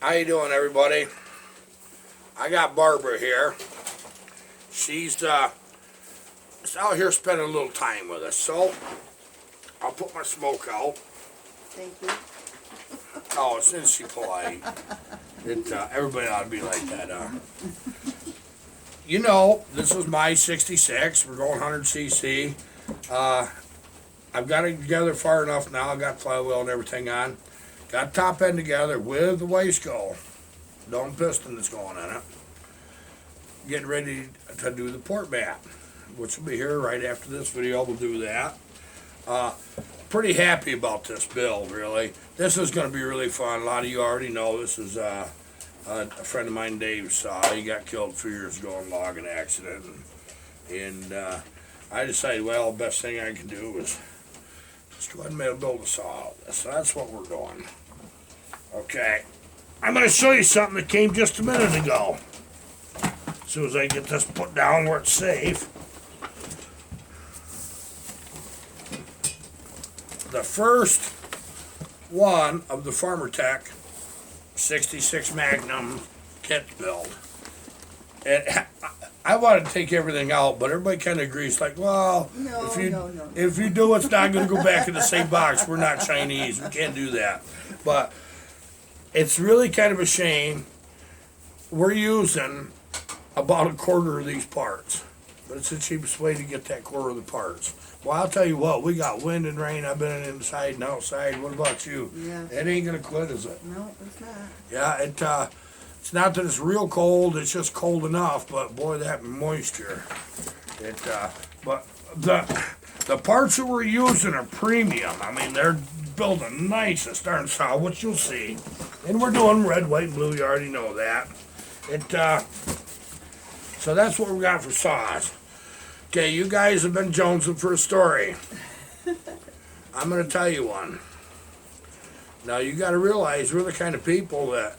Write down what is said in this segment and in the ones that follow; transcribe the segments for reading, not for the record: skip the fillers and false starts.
How you doing, everybody? I got Barbara here. She's out here spending a little time with us. So I'll put my smoke out. Thank you. Oh, since she's polite, everybody ought to be like that. You know, this is my 66. We're going 100cc. I've got it together far enough now. I got flywheel and everything on. Got top end together with the waist go. Dome piston that's going in it. Getting ready to do the port bat, which will be here right after this video. We'll do that. Pretty happy about this build, really. This is going to be really fun. A lot of you already know this is a friend of mine, Dave, saw. He got killed a few years ago in a logging accident. And I decided, well, the best thing I can do is just go ahead and build a saw out of this. So that's what we're doing. Okay. I'm going to show you something that came just a minute ago. As soon as I get this put down where it's safe. The first one of the Farmer Tech 66 Magnum kit build. And I wanted to take everything out, but everybody kind of agrees, like, well, No. if you do, it's not going to go back in the same box. We're not Chinese. We can't do that. But it's really kind of a shame. We're using about a quarter of these parts, but it's the cheapest way to get that quarter of the parts. Well, I'll tell you what, we got wind and rain. I've been inside and outside. What about you? Yeah. It ain't gonna quit, is it? No, it's not. Yeah, it's not that it's real cold. It's just cold enough. But boy, that moisture. But the parts that we're using are premium. I mean, they're building nicest darn saw, which you'll see. And we're doing red, white, and blue. You already know that. So that's what we got for saws. Okay, you guys have been jonesing for a story. I'm going to tell you one. Now, you got to realize we're the kind of people that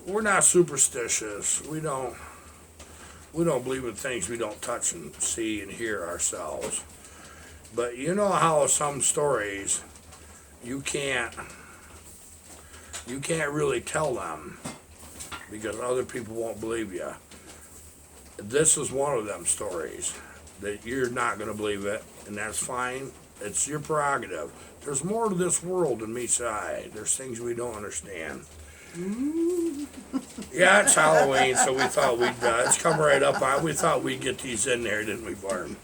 we're not superstitious. We don't believe in things we don't touch and see and hear ourselves. But you know how some stories you can't really tell them because other people won't believe you. This is one of them stories that you're not going to believe it, and that's fine. It's your prerogative. There's more to this world than meets the eye. There's things we don't understand. Yeah, it's Halloween, so we thought we'd, it's come right up on. We thought we'd get these in there, didn't we, Barb?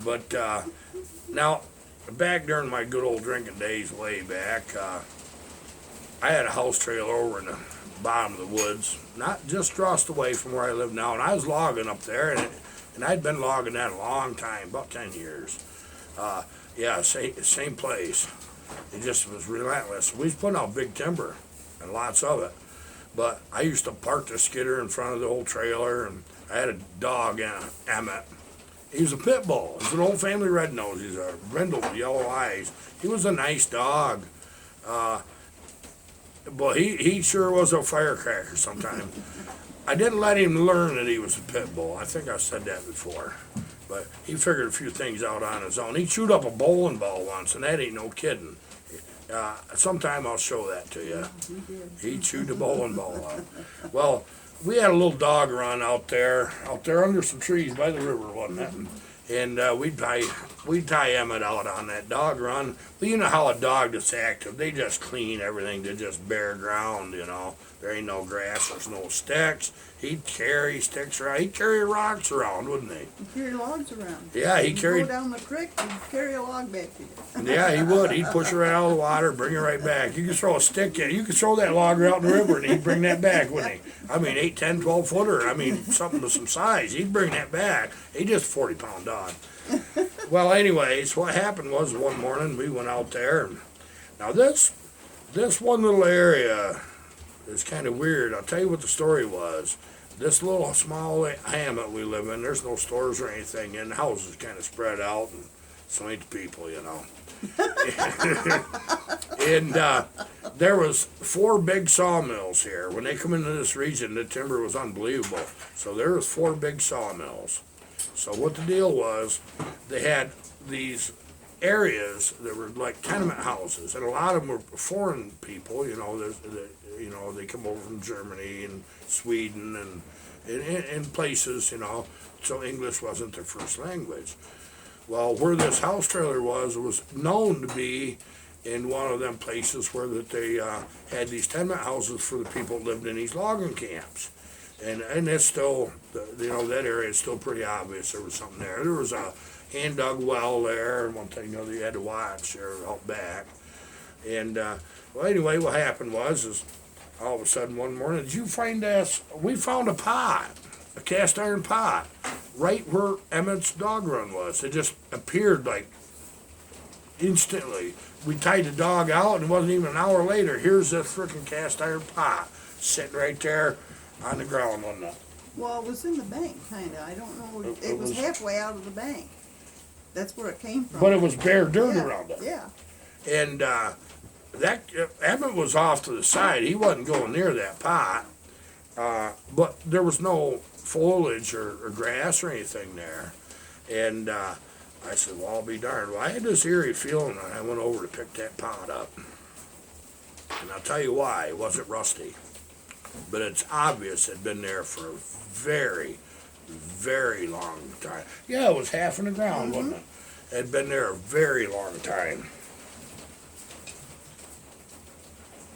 But now, back during my good old drinking days way back, I had a house trailer over in the bottom of the woods, not just across the way from where I live now, and I was logging up there, and I'd been logging that a long time, about 10 years. Yeah, same place. It just was relentless. We was putting out big timber, and lots of it. But I used to park the skidder in front of the old trailer, and I had a dog, Emmett. He was a pit bull. He was an old family red nose. He's a brindle with yellow eyes. He was a nice dog. But he sure was a firecracker sometime. I didn't let him learn that he was a pit bull. I think I said that before. But he figured a few things out on his own. He chewed up a bowling ball once, and that ain't no kidding. Sometime I'll show that to you. He chewed the bowling ball up. Well, we had a little dog run out there under some trees by the river, wasn't it? And we'd tie Emmett out on that dog run. Well, you know how a dog that's active, they just clean everything to just bare ground, you know. There ain't no grass, there's no sticks. He'd carry sticks around. He'd carry rocks around, wouldn't he? He'd carry logs around. Yeah, he carried. Go down the creek and carry a log back to you. Yeah, he would. He'd push it right out of the water, bring it right back. You could throw a stick in. You could throw that log out in the river, and he'd bring that back, wouldn't he? I mean, 8, 10, 12 footer. I mean, something with some size. He'd bring that back. He's just a 40-pound dog. Well, anyways, what happened was one morning we went out there. And now this one little area is kind of weird. I'll tell you what the story was. This little small hamlet we live in, there's no stores or anything, and the house is kind of spread out, and so ain't the people, you know. And there was 4 big sawmills here. When they come into this region, the timber was unbelievable. So there was 4 big sawmills. So what the deal was, they had these areas that were like tenement houses, and a lot of them were foreign people. They come over from Germany and Sweden and places. So English wasn't their first language. Well, where this house trailer was known to be in one of them places where that they had these tenement houses for the people that lived in these logging camps. And it's still, that area is still pretty obvious there was something there. There was a hand dug well there, and one thing that you had to watch there out back. And well, anyway, what happened is all of a sudden one morning, did you find this? We found a pot, a cast iron pot, right where Emmett's dog run was. It just appeared like instantly. We tied the dog out, and it wasn't even an hour later. Here's this freaking cast iron pot sitting right there on the ground, wasn't it? Well, it was in the bank, kinda. I don't know. It It was was- halfway out of the bank. That's where it came from. But it was bare dirt Yeah, around it. Yeah. And Emmett was off to the side. He wasn't going near that pot. But there was no foliage or grass or anything there. And I said, well, I'll be darned. Well, I had this eerie feeling, and I went over to pick that pot up. And I'll tell you why. It wasn't rusty. But it's obvious it had been there for a very, very long time. Yeah, it was half in the ground, wasn't it? It had been there a very long time.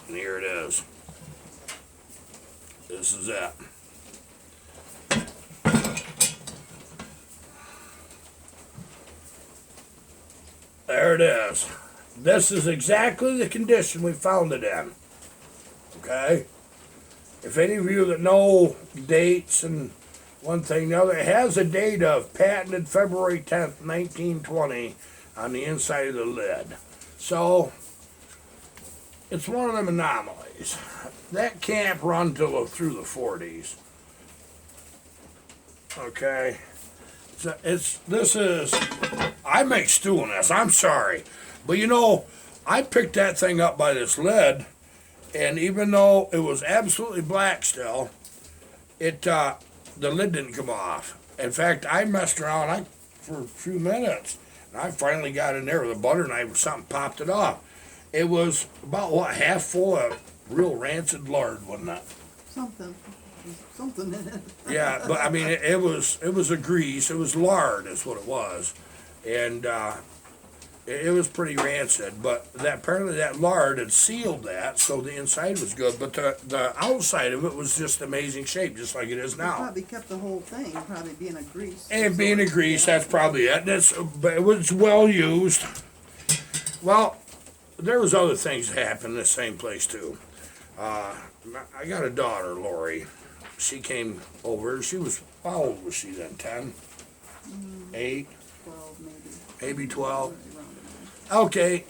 And here it is. This is it. There it is. This is exactly the condition we found it in. Okay? If any of you that know dates and one thing or the other, it has a date of patented February 10th, 1920 on the inside of the lid. So, it's one of them anomalies. That can't run till through the 40s. Okay? So I make stew on this, I'm sorry. But I picked that thing up by this lid, and even though it was absolutely black still, the lid didn't come off. In fact, I messed around for a few minutes, and I finally got in there with a butter knife or something, popped it off. It was about, half full of real rancid lard, wasn't it? Something in it. Yeah, but I mean, it was a grease. It was lard, is what it was, and it was pretty rancid. But apparently that lard had sealed that, so the inside was good. But the outside of it was just amazing shape, just like it is now. Probably kept the whole thing, probably being a grease. And being a grease, that's probably it. But it was well used. Well, there was other things that happened in the same place too. I got a daughter, Lori. She came over. She was, how old was she then? 10? 8? 12 maybe. Maybe 12. Around there. Okay.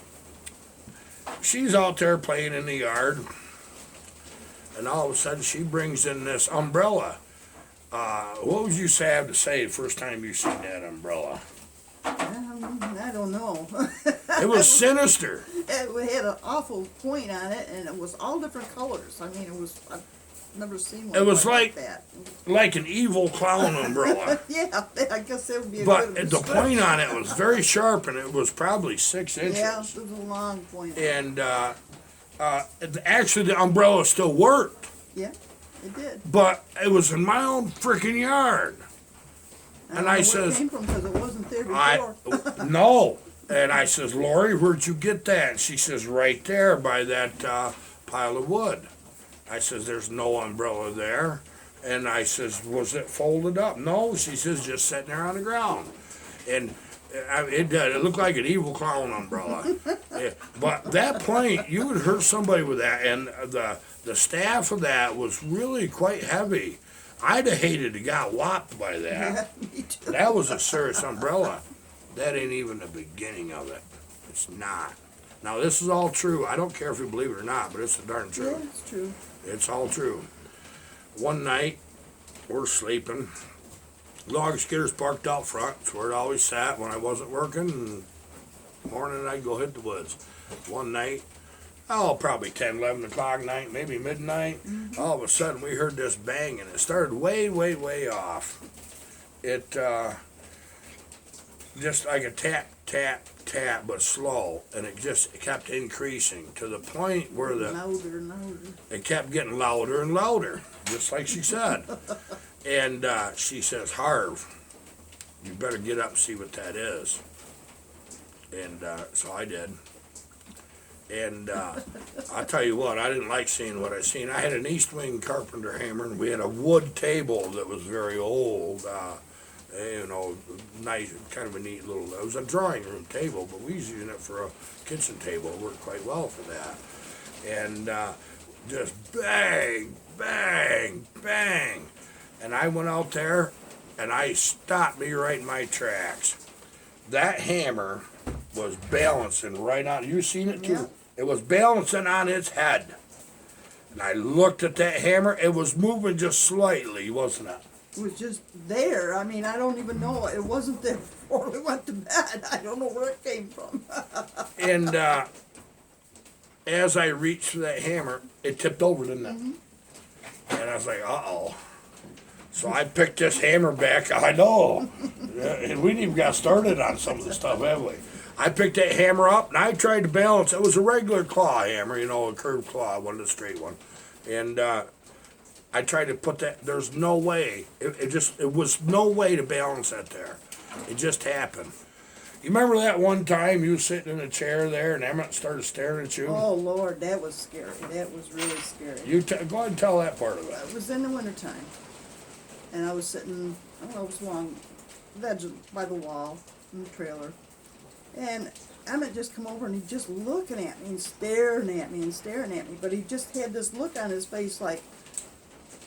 She's out there playing in the yard. And all of a sudden she brings in this umbrella. What would you have to say the first time you seen that umbrella? I don't know. It was sinister. It had an awful point on it, and it was all different colors. I mean, I've never seen one. It was like like- that. Like an evil clown umbrella. Yeah, I guess that would be a But good the description. point on it was very sharp, and it was probably 6 inches. Yeah, it was a long point. And actually, the umbrella still worked, Yeah, it did. but it was in my own freaking yard. I And don't I know says, where it came from because it wasn't there I before. no. And I says, Lori, where'd you get that? And she says, right there by that pile of wood. I says, there's no umbrella there. And I says, was it folded up? No, she says, just sitting there on the ground. And it did. It looked like an evil clown umbrella. Yeah, but that point, you would hurt somebody with that. And the staff of that was really quite heavy. I'd have hated to got whopped by that. Yeah, me too. That was a serious umbrella. That ain't even the beginning of it. It's not. Now, this is all true. I don't care if you believe it or not, but it's the darn Yeah, truth. it's true. It's all true. One night, we're sleeping. Log skidder's parked out front. It's where it always sat when I wasn't working. And morning, I'd go hit the woods. One night, probably 10, 11 o'clock night, maybe midnight. All of a sudden, we heard this bang, and it started way, way, way off. It, just like a tap, tap, but slow, and it kept increasing to the point where Louder and louder. it kept getting louder and louder, just like she said. And she says, Harv, you better get up and see what that is. And so I did. And I'll tell you what, I didn't like seeing what I seen. I had an East Wing carpenter hammer, and we had a wood table that was very old. Nice, kind of a neat little. It was a drawing room table, but we was using it for a kitchen table. It worked quite well for that. And just bang, bang, bang. And I went out there, and I stopped me right in my tracks. That hammer was balancing right on. You seen it too? Yeah. It was balancing on its head. And I looked at that hammer. It was moving just slightly, wasn't it? It was just there. I mean, I don't even know. It wasn't there before we went to bed. I don't know where it came from. And as I reached for that hammer, it tipped over, didn't it? Mm-hmm. And I was like, uh-oh. So I picked this hammer back. I know. And we ain't even got started on some of the stuff, have we? I picked that hammer up, and I tried to balance. It was a regular claw hammer, a curved claw, wasn't a straight one. And I tried to put that. There's no way. It was no way to balance that there. It just happened. You remember that one time you was sitting in a chair there, and Emmett started staring at you? Oh, Lord, that was scary. That was really scary. Go ahead and tell that part of it. It was in the wintertime. And I was sitting, I don't know, it was along the edge by the wall in the trailer. And Emmett just come over and he just looking at me and staring at me and staring at me. But he just had this look on his face like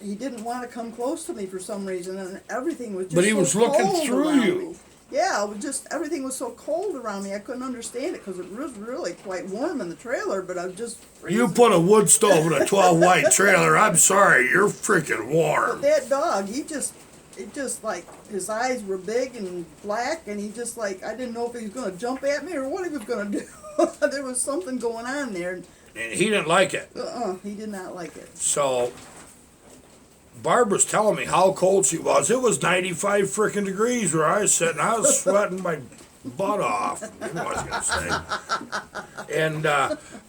he didn't want to come close to me for some reason. And everything was just But he so was looking cold through around you. me. Yeah, it was just, everything was so cold around me. I couldn't understand it because it was really quite warm in the trailer, but I was just freezing. You put a wood stove in a 12-white trailer. I'm sorry, you're freaking warm. But that dog, it just like, his eyes were big and black, and he just like, I didn't know if he was going to jump at me or what he was going to do. There was something going on there. And he didn't like it. He did not like it. So Barb was telling me how cold she was. It was 95 freaking degrees where I was sitting. I was sweating my butt off. You know what I was going to say. And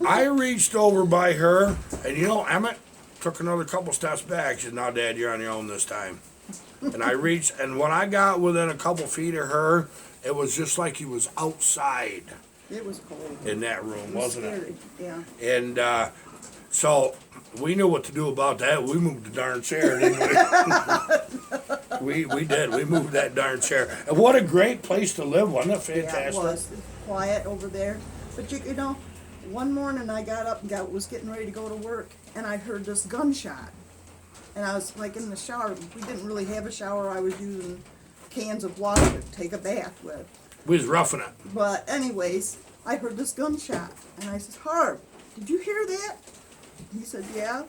I reached over by her, and Emmett took another couple steps back. She said, "Now, Dad, you're on your own this time." And I reached, and when I got within a couple feet of her, it was just like he was outside It was cold. in that room, wasn't scary. it? Yeah. And we knew what to do about that. We moved the darn chair, didn't we? We did. We moved that darn chair. And what a great place to live, wasn't it? Fantastic. Yeah, it was. It was quiet over there. But you know, one morning I got up and was getting ready to go to work, and I heard this gunshot. And I was like in the shower. We didn't really have a shower. I was using cans of water to take a bath with. We was roughing it. But anyways, I heard this gunshot, and I said, "Harv, did you hear that?" He said, "Yeah."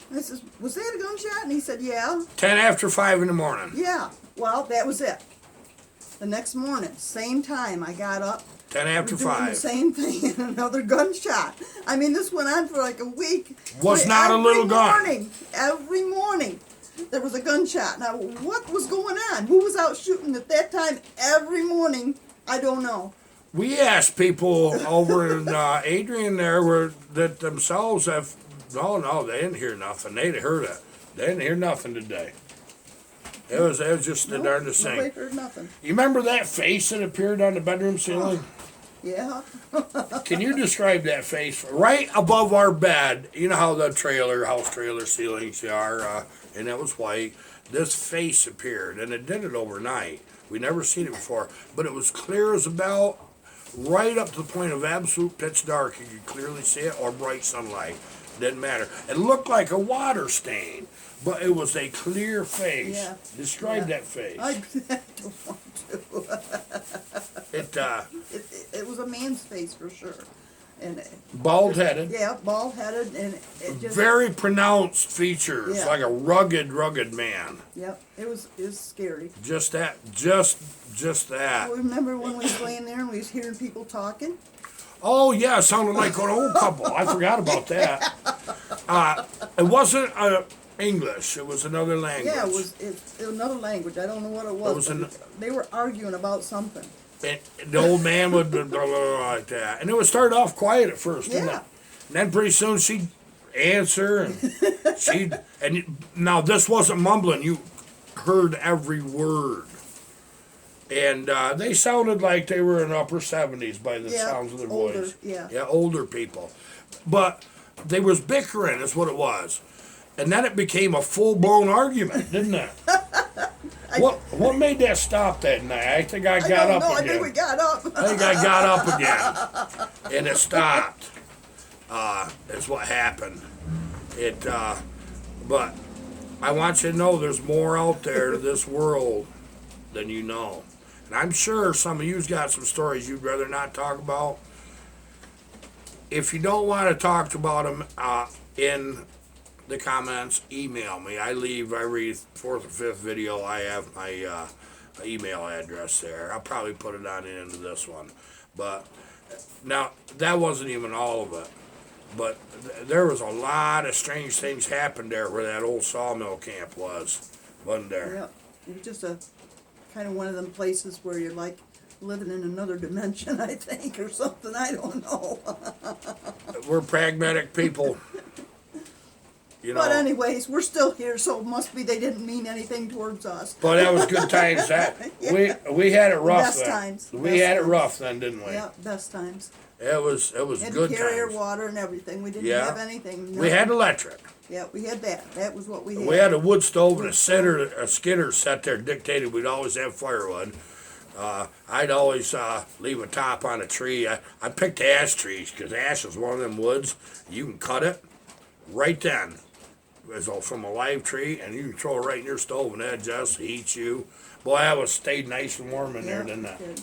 And I said, "Was that a gunshot?" And he said, "Yeah." 10 after 5 in the morning. Yeah. Well, that was it. The next morning, same time, I got up. 10 after We're doing 5. the same thing, another gunshot. I mean, this went on for like a week. Was not a little gun. Every morning, there was a gunshot. Now, what was going on? Who was out shooting at that time? Every morning, I don't know. We asked people over in Adrian there that themselves have. No, they didn't hear nothing. They heard it. They didn't hear nothing today. It was just the darndest Nobody thing. heard nothing. You remember that face that appeared on the bedroom ceiling? Yeah. Can you describe that face? Right above our bed, you know how the house trailer ceilings are, and it was white. This face appeared, and it did it overnight. We never seen it before, but it was clear as a bell, right up to the point of absolute pitch dark. You could clearly see it, or bright sunlight. Didn't matter. It looked like a water stain, but it was a clear face. Yeah. Describe that face. I don't want to. It was a man's face for sure. And Bald-headed. yeah, bald-headed, and it just... Very pronounced features, Yeah. like a rugged man. Yep, it was scary. Just that. I remember when we was laying there and we was hearing people talking. Oh yeah, it sounded like an old couple. I forgot about that. It wasn't English. It was another language. Yeah, it was another language. I don't know what it was. was but they were arguing about something. And the old man would blah, blah, blah, like that. And it would start off quiet at first, didn't Yeah. it? And then pretty soon she'd answer now this wasn't mumbling, you heard every word. And they sounded like they were in upper 70s by the Yeah, sounds of their older, voice. yeah. Yeah, older people. But they was bickering is what it was. And then it became a full-blown argument, didn't it? What made that stop that night? I think I got don't up know. again. I think we got up. I think I got up again, and it stopped. That's what happened. But I want you to know there's more out there to this world than you know. And I'm sure some of you's got some stories you'd rather not talk about. If you don't want to talk about them in the comments, email me. I leave every fourth or fifth video. I have my email address there. I'll probably put it on the end of this one. But now, that wasn't even all of it. But there was a lot of strange things happened there where that old sawmill camp wasn't there? Yeah, it was just a kind of one of them places where you're like living in another dimension, I think, or something. I don't know. We're pragmatic people. You know, But anyways, we're still here, so it must be they didn't mean anything towards us. but that was good times. We had it rough Best then. times. We Best had it times. rough then, didn't we? Yeah, best times. It was Had good to carry our times. water and everything. We didn't Yeah. have anything. We had nothing. electric. Yeah, we had that. That was what we had. We had a wood stove and a skidder set there dictated we'd always have firewood. I'd always leave a top on a tree. I picked ash trees because ash is one of them woods. You can cut it right then. It's all from a live tree, and you can throw it right in your stove, and that just heats you. Boy, that was stayed nice and warm in there, didn't it? Did.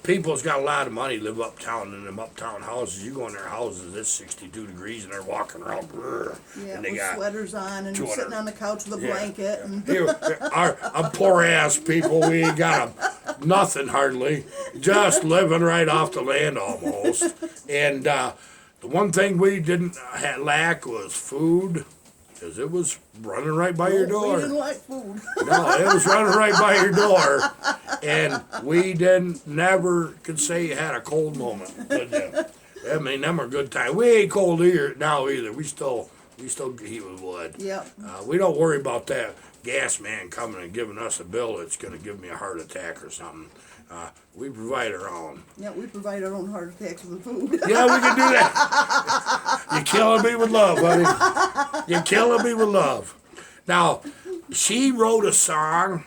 People's got a lot of money live uptown in them uptown houses. You go in their houses, it's 62 degrees, and they're walking around. Yeah, and they with got sweaters on and sweater. sitting on the couch with a Yeah, blanket. yeah. And Here, our poor ass people, we ain't got nothing hardly, just living right off the land almost. And the one thing we didn't lack was food, because it was running right by your we door. didn't like food. No, it was running right by your door, and we never could say you had a cold moment. Could you? I mean, them are good times. We ain't cold here now either. We still heat with wood. Yep. We don't worry about that gas man coming and giving us a bill that's going to give me a heart attack or something. We provide our own. Yeah, we provide our own heart attacks with food. Yeah, we can do that. You're killing me with love, buddy. You're killing me with love. Now, she wrote a song.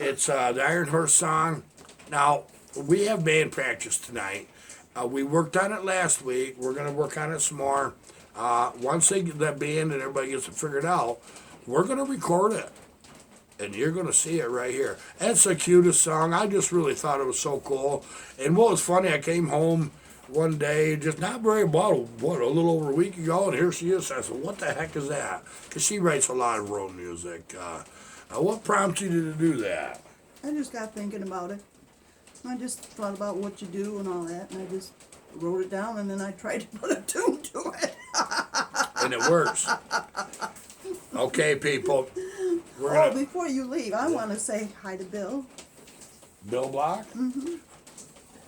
It's the Iron Horse song. Now, we have band practice tonight. We worked on it last week. We're going to work on it some more. Once they get that band and everybody gets it figured out, we're going to record it. And you're going to see it right here. It's the cutest song. I just really thought it was so cool. And what was funny, I came home one day, just not very about a little over a week ago, and here she is. I said, what the heck is that? Because she writes a lot of her own music. What prompted you to do that? I just got thinking about it. I just thought about what you do and all that, and I just wrote it down, and then I tried to put a tune to it. And it works. Okay, people. We're Oh, gonna, before you leave, I want to say hi to Bill. Bill Block?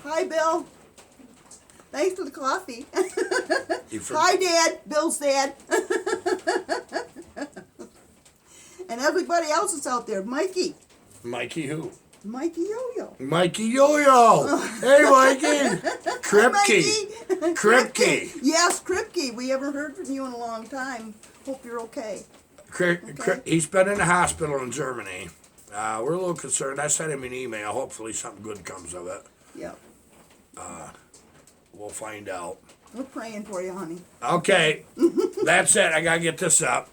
Hi, Bill. Thanks for the coffee. You for- Hi, Dad. Bill's dad. And everybody else that's out there. Mikey. Mikey who? Mikey Yo-Yo. Mikey Yo-Yo. Hey, Mikey. Kripke. Mikey. Kripke. Yes, Kripke. We haven't heard from you in a long time. Hope you're okay. He's been in the hospital in Germany. We're a little concerned. I sent him an email. Hopefully something good comes of it. Yep. We'll find out. We're praying for you, honey. Okay. That's it. I got to get this up.